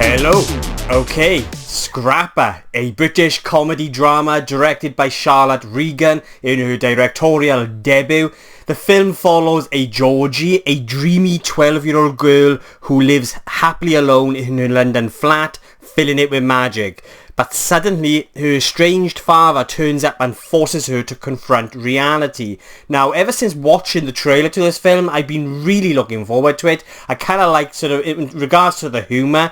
Hello. Okay, Scrapper, a British comedy drama directed by Charlotte Regan in her directorial debut. The film follows a Georgie, a dreamy 12-year-old girl who lives happily alone in her London flat, filling it with magic. But suddenly, her estranged father turns up and forces her to confront reality. Now, ever since watching the trailer to this film, I've been really looking forward to it. I kind of like, in regards to the humour,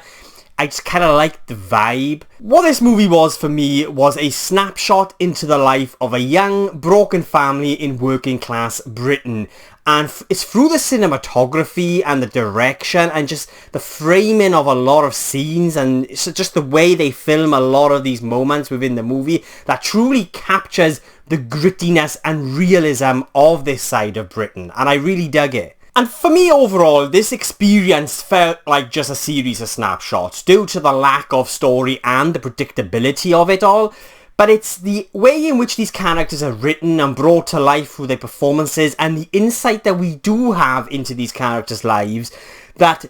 I just kind of liked the vibe. What this movie was for me was a snapshot into the life of a young, broken family in working class Britain. And it's through the cinematography and the direction and just the framing of a lot of scenes and just the way they film a lot of these moments within the movie that truly captures the grittiness and realism of this side of Britain. And I really dug it. And for me overall, this experience felt like just a series of snapshots due to the lack of story and the predictability of it all. But it's the way in which these characters are written and brought to life through their performances and the insight that we do have into these characters' lives that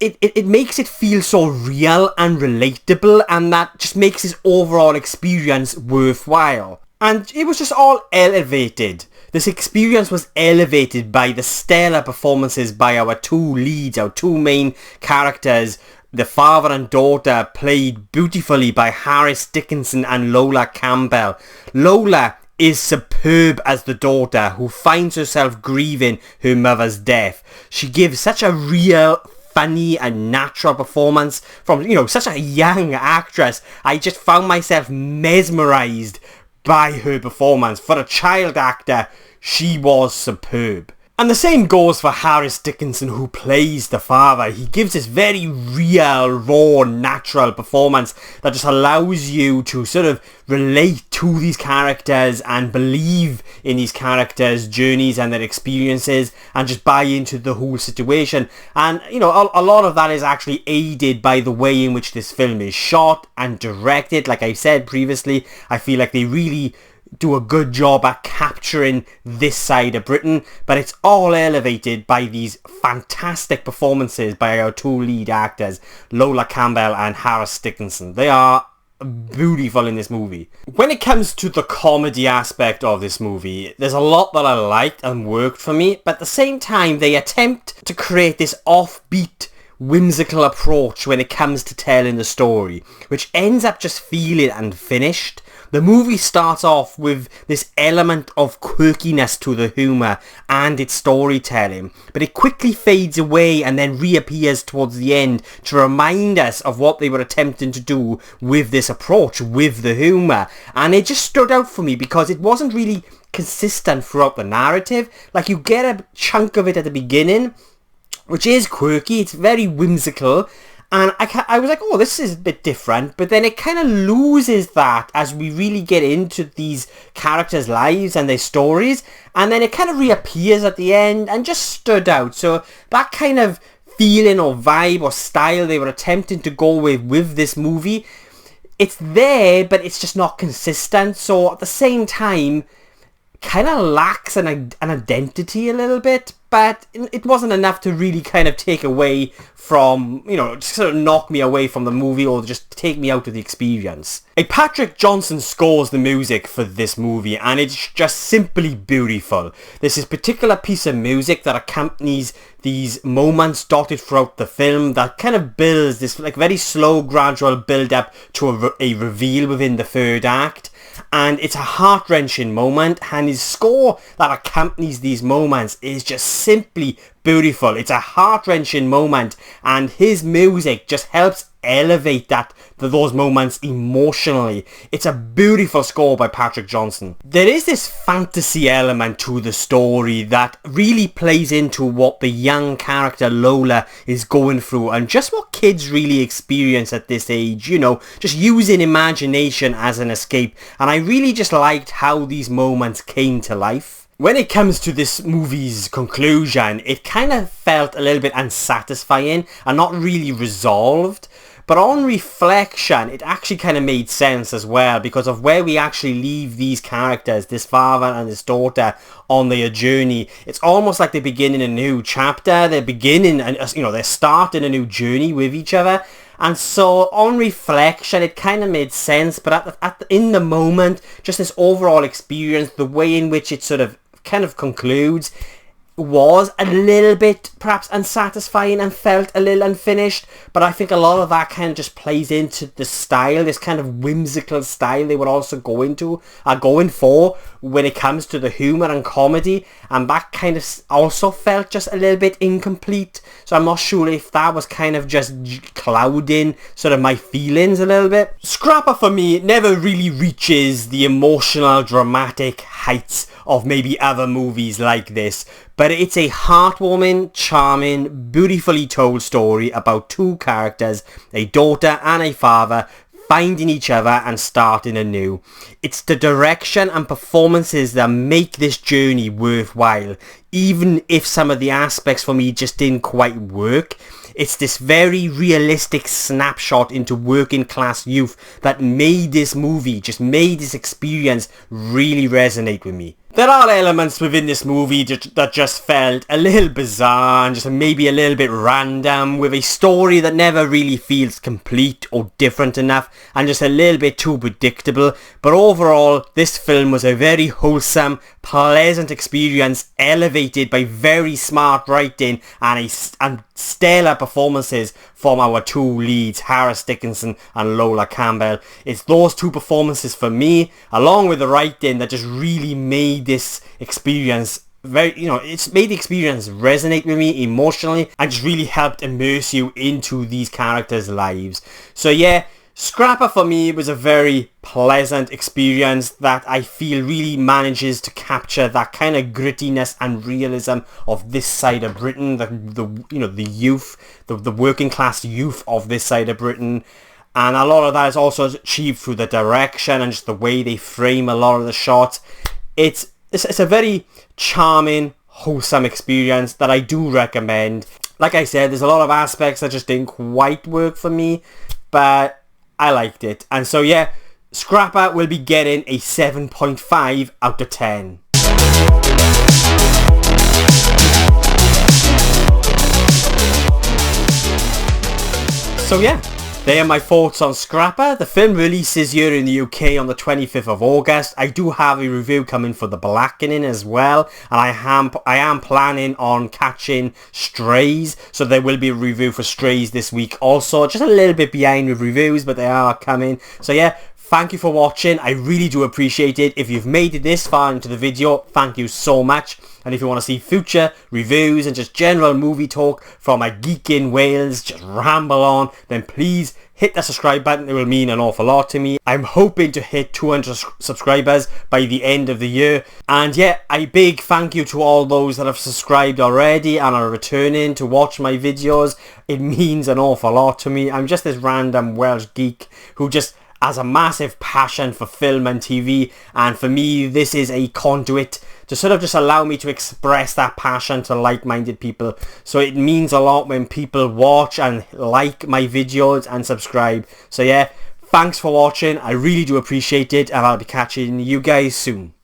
it makes it feel so real and relatable, and that just makes this overall experience worthwhile. And it was just all elevated. This experience was elevated by the stellar performances by our two leads, our two main characters. The father and daughter played beautifully by Dickinson and Lola Campbell. Lola is superb as the daughter who finds herself grieving her mother's death. She gives such a real, funny and natural performance from, such a young actress. I just found myself mesmerised by her performance. For a child actor, she was superb. And the same goes for Dickinson, who plays the father. He gives this very real, raw, natural performance that just allows you to sort of relate to these characters and believe in these characters' journeys and their experiences and just buy into the whole situation. And, a lot of that is actually aided by the way in which this film is shot and directed. Like I said previously, I feel like they really do a good job at capturing this side of Britain, but it's all elevated by these fantastic performances by our two lead actors, Lola Campbell and Dickinson. They are beautiful in this movie. When it comes to the comedy aspect of this movie, there's a lot that I liked and worked for me, but at the same time they attempt to create this offbeat, whimsical approach when it comes to telling the story, which ends up just feeling unfinished. The movie starts off with this element of quirkiness to the humour and its storytelling, but it quickly fades away and then reappears towards the end to remind us of what they were attempting to do with this approach, with the humour. And it just stood out for me because it wasn't really consistent throughout the narrative. Like, you get a chunk of it at the beginning, which is quirky, it's very whimsical, and I was like, oh, this is a bit different, but then it kind of loses that as we really get into these characters' lives and their stories, and then it kind of reappears at the end and just stood out. So that kind of feeling or vibe or style they were attempting to go with this movie, it's there, but it's just not consistent. So at the same time, kind of lacks an identity a little bit, but it wasn't enough to really kind of take away from, just sort of knock me away from the movie or just take me out of the experience. Patrick Johnson scores the music for this movie, and it's just simply beautiful. There's this particular piece of music that accompanies these moments dotted throughout the film that kind of builds this like very slow, gradual build up to a reveal within the third act. And it's a heart-wrenching moment, and his score that accompanies these moments is just simply beautiful. It's a heart-wrenching moment, and his music just helps elevate those moments emotionally. It's a beautiful score by Patrick Johnson. There is this fantasy element to the story that really plays into what the young character Lola is going through and just what kids really experience at this age, just using imagination as an escape. And I really just liked how these moments came to life. When it comes to this movie's conclusion, it kind of felt a little bit unsatisfying and not really resolved. But on reflection, it actually kind of made sense as well because of where we actually leave these characters, this father and this daughter, on their journey. It's almost like they're beginning a new chapter. They're beginning, and they're starting a new journey with each other. And so on reflection, it kind of made sense, but in the moment, just this overall experience, the way in which it sort of kind of concludes, was a little bit perhaps unsatisfying and felt a little unfinished. But I think a lot of that kind of just plays into the style, this kind of whimsical style they were also going for when it comes to the humour and comedy, and that kind of also felt just a little bit incomplete. So I'm not sure if that was kind of just clouding sort of my feelings a little bit. Scrapper for me never really reaches the emotional dramatic heights of maybe other movies like this, but it's a heartwarming, charming, beautifully told story about two characters, a daughter and a father, finding each other and starting anew. It's the direction and performances that make this journey worthwhile, even if some of the aspects for me just didn't quite work. It's this very realistic snapshot into working class youth that made this movie, just made this experience really resonate with me. There are elements within this movie that just felt a little bizarre and just maybe a little bit random, with a story that never really feels complete or different enough and just a little bit too predictable. But overall, this film was a very wholesome, pleasant experience, elevated by very smart writing and stellar performances from our two leads, Dickinson and Lola Campbell. It's those two performances for me, along with the writing, that just really made this experience it's made the experience resonate with me emotionally and just really helped immerse you into these characters' lives. So yeah, Scrapper for me was a very pleasant experience that I feel really manages to capture that kind of grittiness and realism of this side of Britain, the youth, the working class youth of this side of Britain. And a lot of that is also achieved through the direction and just the way they frame a lot of the shots. It's a very charming, wholesome experience that I do recommend. Like I said, there's a lot of aspects that just didn't quite work for me, but I liked it. And so yeah, Scrapper will be getting a 7.5 out of 10. So yeah, they are my thoughts on Scrapper. The film releases here in the UK on the 25th of August. I do have a review coming for The Blackening as well, and I am planning on catching Strays, so there will be a review for Strays this week also. Just a little bit behind with reviews, but they are coming. So yeah, thank you for watching. I really do appreciate it. If you've made it this far into the video, thank you so much. And if you want to see future reviews and just general movie talk from a geek in Wales, just ramble on, then please hit that subscribe button. It will mean an awful lot to me. I'm hoping to hit 200 subscribers by the end of the year. And yeah, a big thank you to all those that have subscribed already and are returning to watch my videos. It means an awful lot to me. I'm just this random Welsh geek who just has a massive passion for film and TV, and for me this is a conduit to sort of just allow me to express that passion to like-minded people. So it means a lot when people watch and like my videos and subscribe. So yeah, thanks for watching. I really do appreciate it, and I'll be catching you guys soon.